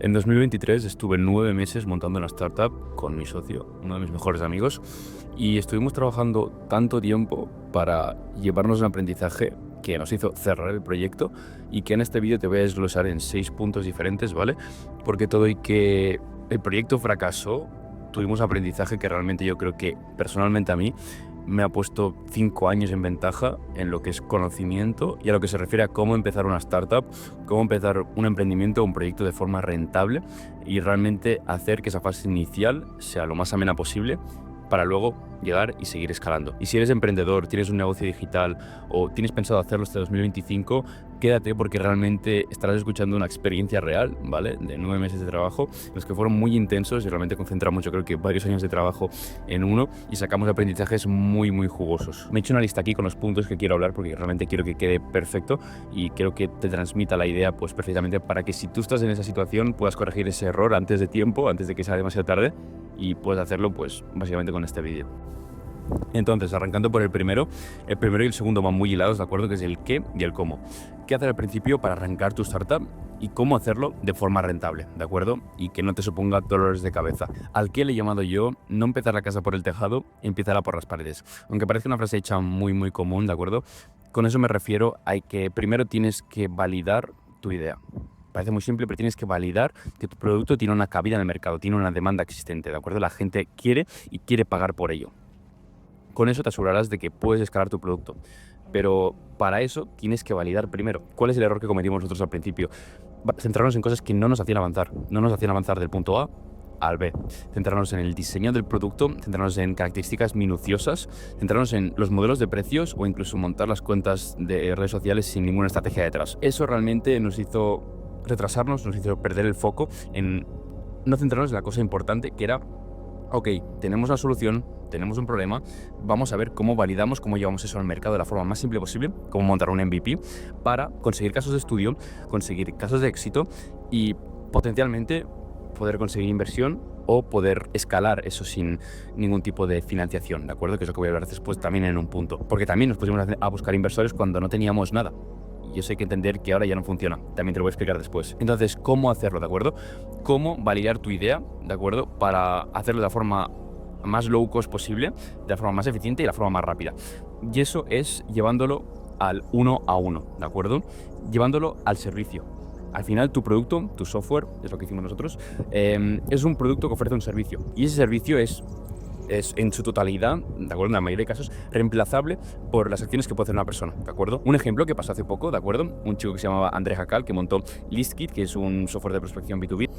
En 2023 estuve 9 meses montando una startup con mi socio, uno de mis mejores amigos, y estuvimos trabajando tanto tiempo para llevarnos un aprendizaje que nos hizo cerrar el proyecto y que en este vídeo te voy a desglosar en 6 puntos diferentes, ¿vale? Porque todo y que el proyecto fracasó, tuvimos aprendizaje que realmente yo creo que personalmente a mí me ha puesto 5 años en ventaja en lo que es conocimiento y a lo que se refiere a cómo empezar una startup, cómo empezar un emprendimiento o un proyecto de forma rentable y realmente hacer que esa fase inicial sea lo más amena posible para luego llegar y seguir escalando. Y si eres emprendedor, tienes un negocio digital o tienes pensado hacerlo este 2025, quédate porque realmente estarás escuchando una experiencia real, ¿vale? De 9 meses de trabajo, los que fueron muy intensos y realmente concentramos, yo creo que varios años de trabajo en uno y sacamos aprendizajes muy, muy jugosos. Me he hecho una lista aquí con los puntos que quiero hablar porque realmente quiero que quede perfecto y quiero que te transmita la idea pues perfectamente para que si tú estás en esa situación puedas corregir ese error antes de tiempo, antes de que sea demasiado tarde y puedes hacerlo pues básicamente con este vídeo. Entonces, arrancando por el primero y el segundo van muy hilados, ¿de acuerdo? Que es el qué y el cómo. ¿Qué hacer al principio para arrancar tu startup? Y cómo hacerlo de forma rentable, ¿de acuerdo? Y que no te suponga dolores de cabeza. Al qué le he llamado yo, no empezar la casa por el tejado, empezarla por las paredes. Aunque parece una frase hecha muy, muy común, ¿de acuerdo? Con eso me refiero a que primero tienes que validar tu idea. Parece muy simple, pero tienes que validar que tu producto tiene una cabida en el mercado, tiene una demanda existente, ¿de acuerdo? La gente quiere y quiere pagar por ello. Con eso te asegurarás de que puedes escalar tu producto. Pero para eso tienes que validar primero. ¿Cuál es el error que cometimos nosotros al principio? Centrarnos en cosas que no nos hacían avanzar. No nos hacían avanzar del punto A al B. Centrarnos en el diseño del producto, centrarnos en características minuciosas, centrarnos en los modelos de precios o incluso montar las cuentas de redes sociales sin ninguna estrategia detrás. Eso realmente nos hizo retrasarnos, nos hizo perder el foco en no centrarnos en la cosa importante que era: ok, tenemos una solución, tenemos un problema, vamos a ver cómo validamos, cómo llevamos eso al mercado de la forma más simple posible, cómo montar un MVP para conseguir casos de estudio, conseguir casos de éxito y potencialmente poder conseguir inversión o poder escalar eso sin ningún tipo de financiación, ¿de acuerdo? Que es lo que voy a hablar después también en un punto. Porque también nos pusimos a buscar inversores cuando no teníamos nada. Y eso hay que entender que ahora ya no funciona. También te lo voy a explicar después. Entonces, ¿cómo hacerlo, de acuerdo? ¿Cómo validar tu idea, de acuerdo? Para hacerlo de la forma más low cost posible, de la forma más eficiente y la forma más rápida. Y eso es llevándolo al 1 a 1, ¿de acuerdo? Llevándolo al servicio. Al final, tu producto, tu software, es lo que hicimos nosotros, es un producto que ofrece un servicio. Y ese servicio es en su totalidad, de acuerdo, en la mayoría de casos, reemplazable por las acciones que puede hacer una persona, ¿de acuerdo? Un ejemplo que pasó hace poco, ¿de acuerdo? Un chico que se llamaba André Jacal, que montó ListKit, que es un software de prospección B2B.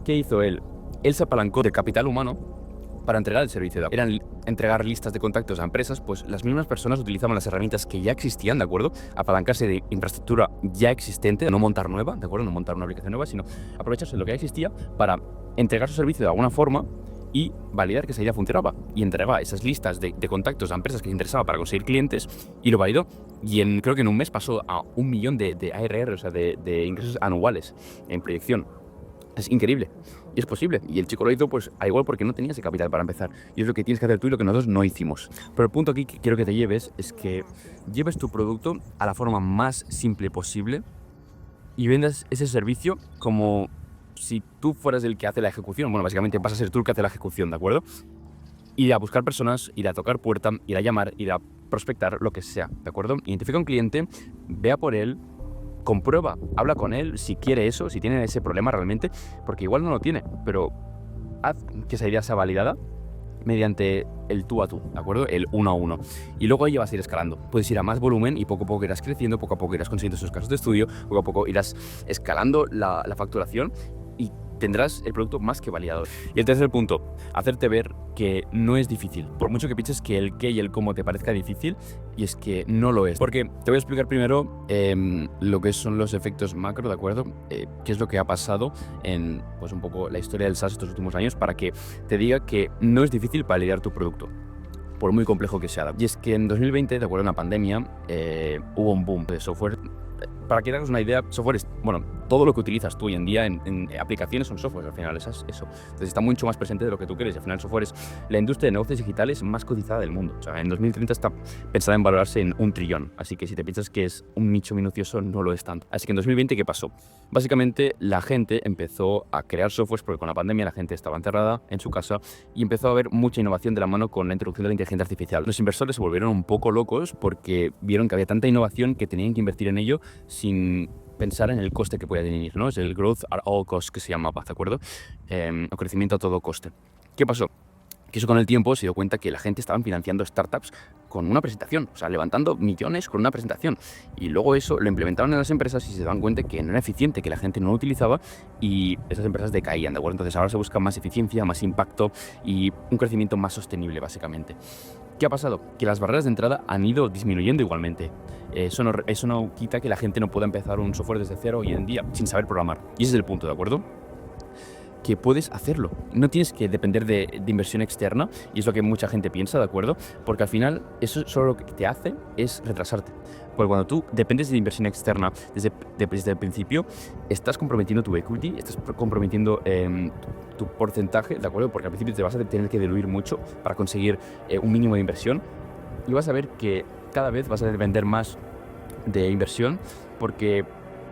¿Qué hizo él? Él se apalancó de capital humano para entregar el servicio. Eran entregar listas de contactos a empresas, pues las mismas personas utilizaban las herramientas que ya existían, ¿de acuerdo? Apalancarse de infraestructura ya existente, no montar nueva, ¿de acuerdo? No montar una aplicación nueva, sino aprovecharse de lo que ya existía para entregar su servicio de alguna forma y validar que esa idea funcionaba. Y entregaba esas listas de contactos a empresas que se interesaban para conseguir clientes y lo validó. Y creo que en un mes pasó a 1 millón de ARR, o sea, de ingresos anuales en proyección. Es increíble. Y es posible. Y el chico lo hizo pues a igual porque no tenía ese capital para empezar. Y es lo que tienes que hacer tú y lo que nosotros no hicimos. Pero el punto aquí que quiero que te lleves es que lleves tu producto a la forma más simple posible y vendas ese servicio como si tú fueras el que hace la ejecución. Bueno, básicamente vas a ser tú el que hace la ejecución, ¿de acuerdo? Ir a buscar personas, ir a tocar puerta, ir a llamar, ir a prospectar, lo que sea, ¿de acuerdo? Identifica un cliente, ve a por él, comprueba, habla con él si quiere eso, si tiene ese problema realmente, porque igual no lo tiene, pero haz que esa idea sea validada mediante el tú a tú, ¿de acuerdo? El 1 a 1. Y luego ahí vas a ir escalando. Puedes ir a más volumen y poco a poco irás creciendo, poco a poco irás consiguiendo esos casos de estudio, poco a poco irás escalando la facturación y tendrás el producto más que validado. Y el tercer punto, hacerte ver que no es difícil. Por mucho que pienses que el qué y el cómo te parezca difícil, y es que no lo es. Porque te voy a explicar primero lo que son los efectos macro, ¿de acuerdo? Qué es lo que ha pasado en pues un poco la historia del SaaS estos últimos años para que te diga que no es difícil validar tu producto, por muy complejo que sea. Y es que en 2020, de acuerdo a una pandemia, hubo un boom de software. Para que te hagas una idea, software, bueno, todo lo que utilizas tú hoy en día en aplicaciones son software, al final eso. Entonces está mucho más presente de lo que tú crees. Al final el software es la industria de negocios digitales más cotizada del mundo. O sea, en 2030 está pensada en valorarse en 1 trillón. Así que si te piensas que es un nicho minucioso, no lo es tanto. Así que en 2020, ¿qué pasó? Básicamente la gente empezó a crear softwares porque con la pandemia la gente estaba encerrada en su casa y empezó a haber mucha innovación de la mano con la introducción de la inteligencia artificial. Los inversores se volvieron un poco locos porque vieron que había tanta innovación que tenían que invertir en ello sin pensar en el coste que podía tener, ¿no? Es el growth at all costs que se llamaba, ¿de acuerdo? O crecimiento a todo coste. ¿Qué pasó? Que eso con el tiempo se dio cuenta que la gente estaba financiando startups con una presentación, o sea, levantando millones con una presentación. Y luego eso lo implementaron en las empresas y se daban cuenta que no era eficiente, que la gente no lo utilizaba y esas empresas decaían, ¿de acuerdo? Entonces ahora se busca más eficiencia, más impacto y un crecimiento más sostenible, básicamente. ¿Qué ha pasado? Que las barreras de entrada han ido disminuyendo igualmente. Eso no quita que la gente no pueda empezar un software desde cero hoy en día sin saber programar. Y ese es el punto, ¿de acuerdo? Que puedes hacerlo. No tienes que depender de inversión externa, y es lo que mucha gente piensa, ¿de acuerdo? Porque al final eso solo lo que te hace es retrasarte. Porque cuando tú dependes de inversión externa desde el principio, estás comprometiendo tu equity, estás comprometiendo tu porcentaje, ¿de acuerdo? Porque al principio te vas a tener que diluir mucho para conseguir un mínimo de inversión y vas a ver que cada vez vas a depender más de inversión porque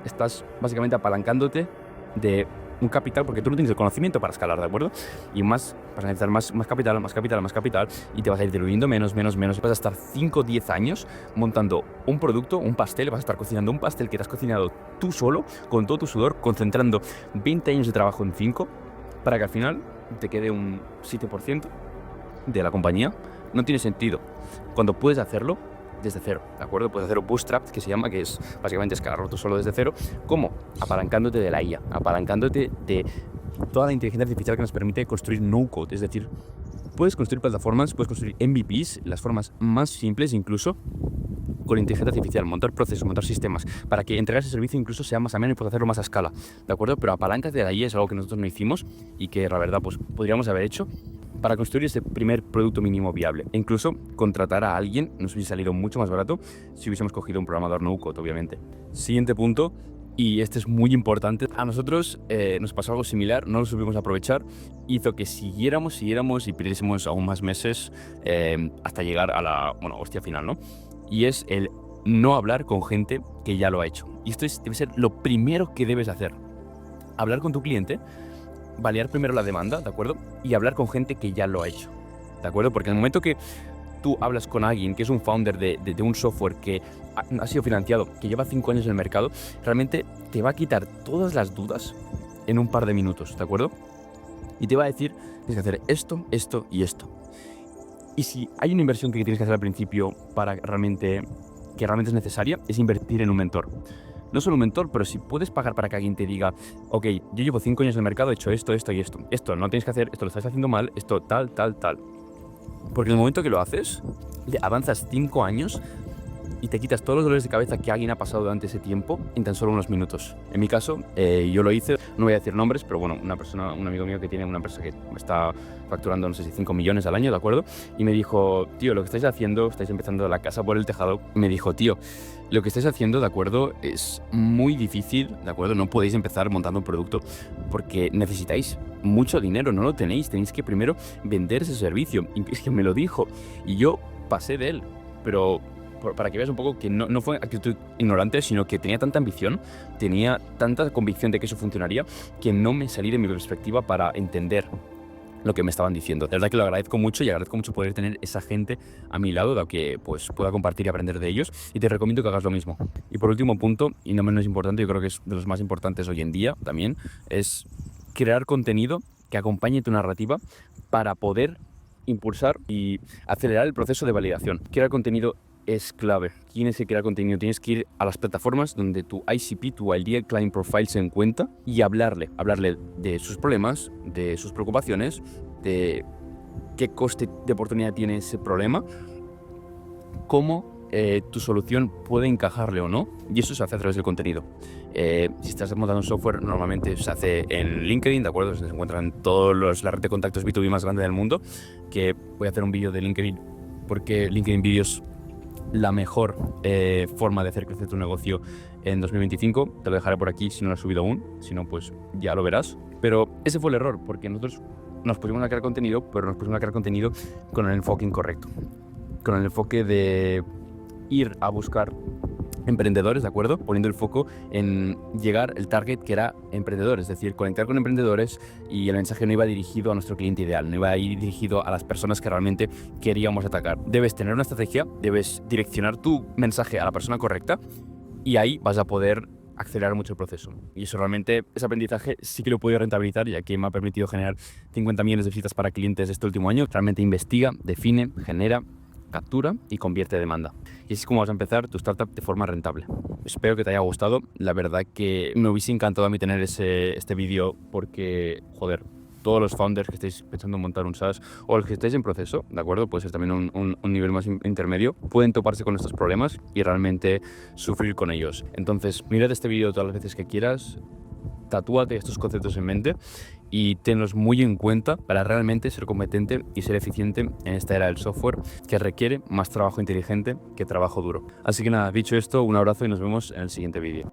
estás básicamente apalancándote de un capital, porque tú no tienes el conocimiento para escalar, ¿de acuerdo? Y vas a necesitar más capital, y te vas a ir diluyendo menos. Vas a estar 5 o 10 años montando un producto, un pastel, vas a estar cocinando un pastel que te has cocinado tú solo, con todo tu sudor, concentrando 20 años de trabajo en 5, para que al final te quede un 7% de la compañía. No tiene sentido. Cuando puedes hacerlo desde cero, ¿de acuerdo? Puedes hacer un bootstrap, que se llama, que es básicamente escalarlo tú solo desde cero. ¿Cómo? Apalancándote de la IA, apalancándote de toda la inteligencia artificial que nos permite construir no-code. Es decir, puedes construir plataformas, puedes construir MVPs, las formas más simples incluso, con inteligencia artificial, montar procesos, montar sistemas, para que entregar ese servicio incluso sea más ameno y puedas hacerlo más a escala, ¿de acuerdo? Pero apalancate de ahí, es algo que nosotros no hicimos y que la verdad pues podríamos haber hecho para construir ese primer producto mínimo viable. E incluso contratar a alguien nos hubiese salido mucho más barato si hubiésemos cogido un programador no-code, obviamente. Siguiente punto, y este es muy importante. A nosotros nos pasó algo similar, no lo supimos aprovechar, hizo que siguiéramos y perdiésemos aún más meses hasta llegar a la hostia final, ¿no? Y es el no hablar con gente que ya lo ha hecho. Y esto debe ser lo primero que debes hacer. Hablar con tu cliente, validar primero la demanda, ¿de acuerdo? Y hablar con gente que ya lo ha hecho, ¿de acuerdo? Porque en el momento que tú hablas con alguien que es un founder de un software que ha sido financiado, que lleva 5 años en el mercado, realmente te va a quitar todas las dudas en un par de minutos, ¿de acuerdo? Y te va a decir, tienes que hacer esto, esto y esto. Y si hay una inversión que tienes que hacer al principio que realmente es necesaria, es invertir en un mentor. No solo un mentor, pero si puedes pagar para que alguien te diga, ok, yo llevo 5 años en el mercado, he hecho esto y esto. Esto no tienes que hacer, esto lo estás haciendo mal, esto tal. Porque en el momento que lo haces, avanzas 5 años y te quitas todos los dolores de cabeza que alguien ha pasado durante ese tiempo en tan solo unos minutos. En mi caso, yo lo hice, no voy a decir nombres, pero bueno, un amigo mío que tiene una empresa que está facturando, no sé si 5 millones al año, ¿de acuerdo? Y me dijo, tío, lo que estáis haciendo, estáis empezando la casa por el tejado. Y me dijo, tío, lo que estáis haciendo, ¿de acuerdo? Es muy difícil, ¿de acuerdo? No podéis empezar montando un producto porque necesitáis mucho dinero, no lo tenéis que primero vender ese servicio. Y es que me lo dijo y yo pasé de él, pero para que veas un poco que no fue actitud ignorante, sino que tenía tanta ambición, tenía tanta convicción de que eso funcionaría, que no me salí de mi perspectiva para entender lo que me estaban diciendo. La verdad que lo agradezco mucho y agradezco mucho poder tener esa gente a mi lado, dado que pues pueda compartir y aprender de ellos, y te recomiendo que hagas lo mismo. Y por último punto, y no menos importante, yo creo que es de los más importantes hoy en día también, es crear contenido que acompañe tu narrativa para poder impulsar y acelerar el proceso de validación. Crear contenido es clave. Tienes que crear contenido, tienes que ir a las plataformas donde tu ICP, tu Ideal Client Profile, se encuentra y hablarle de sus problemas, de sus preocupaciones, de qué coste de oportunidad tiene ese problema, cómo tu solución puede encajarle o no, y eso se hace a través del contenido. Si estás montando un software, normalmente se hace en LinkedIn, ¿de acuerdo? Se encuentran en la red de contactos B2B más grande del mundo, que voy a hacer un vídeo de LinkedIn, porque LinkedIn Videos la mejor forma de hacer crecer tu negocio en 2025. Te lo dejaré por aquí si no lo has subido aún. Si no, pues ya lo verás. Pero ese fue el error, porque nosotros nos pusimos a crear contenido, pero nos pusimos a crear contenido con el enfoque incorrecto. Con el enfoque de ir a buscar emprendedores, ¿de acuerdo? Poniendo el foco en llegar el target que era emprendedores, es decir, conectar con emprendedores, y el mensaje no iba dirigido a nuestro cliente ideal, no iba a ir dirigido a las personas que realmente queríamos atacar. Debes tener una estrategia, debes direccionar tu mensaje a la persona correcta y ahí vas a poder acelerar mucho el proceso. Y eso realmente, ese aprendizaje sí que lo he podido rentabilizar, ya que me ha permitido generar 50 millones de visitas para clientes este último año. Realmente investiga, define, genera, captura y convierte demanda. Y así es como vas a empezar tu startup de forma rentable. Espero que te haya gustado. La verdad que me hubiese encantado a mí tener este vídeo porque, joder, todos los founders que estáis pensando en montar un SaaS o los que estáis en proceso, ¿de acuerdo? Puede ser también un nivel más intermedio, pueden toparse con estos problemas y realmente sufrir con ellos. Entonces, mírate este vídeo todas las veces que quieras, tatúate estos conceptos en mente y tenlos muy en cuenta para realmente ser competente y ser eficiente en esta era del software, que requiere más trabajo inteligente que trabajo duro. Así que nada, dicho esto, un abrazo y nos vemos en el siguiente vídeo.